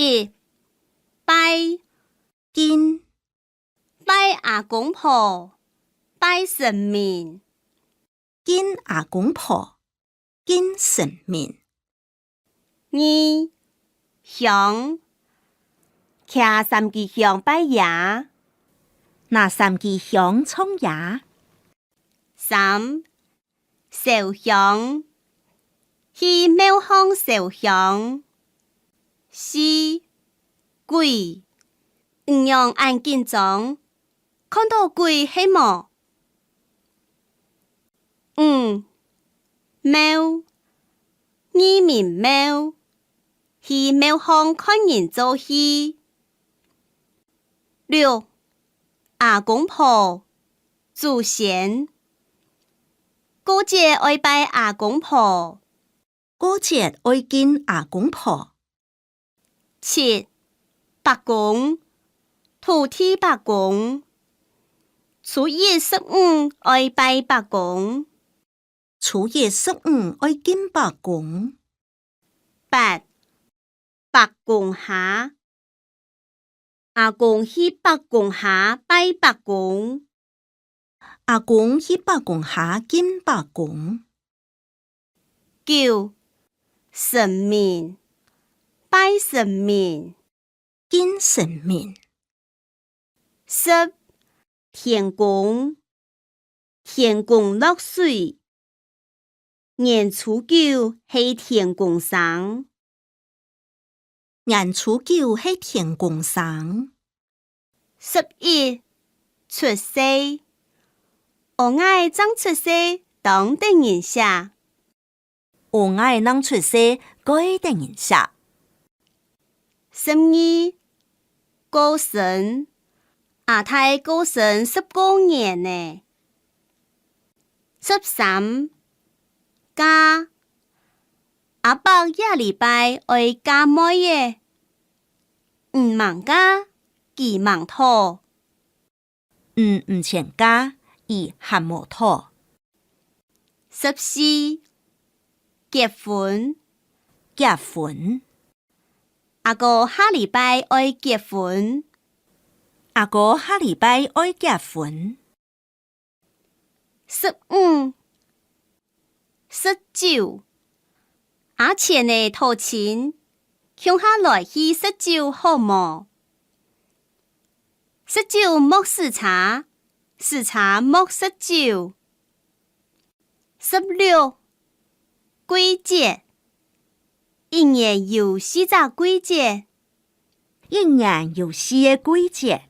1. 拜今拜阿公婆，拜神明。今阿公婆，今神明。2. 香徛三支香拜爷。拿三支香冲爷。 3. 烧香去庙方烧香。4. 鬼唔用按紧张，看到鬼系无？5. 庙义民庙去庙方看人做戏。6. 阿公婆祖先过节爱拜阿公婆。过节爱见阿公婆。 7. 伯公土地伯公初一15爱拜伯公。初一15爱见伯公。 8. 伯公下阿公去伯公下拜伯公。阿公去伯公下见伯公。 9. 神明拜神明。见神明。 10. 天公天公落水年初9系天公生。年初9系天公生。 11. 出世我爱张出世当等人写。我爱人出世该等人写。 12. 过生阿太过生19年呢。13. 嫁阿伯1礼拜爱嫁妹耶，唔忙嫁，忌忙拖。唔全家，而含无拖。 14. 结婚结婚。阿哥下礼拜爱结婚。阿哥下礼拜爱结婚。 15. 19. 阿前的讨亲，乡下来去19好无？19莫视茶，视茶莫19。16. 归节，一年有4个归节。一年有4个季节。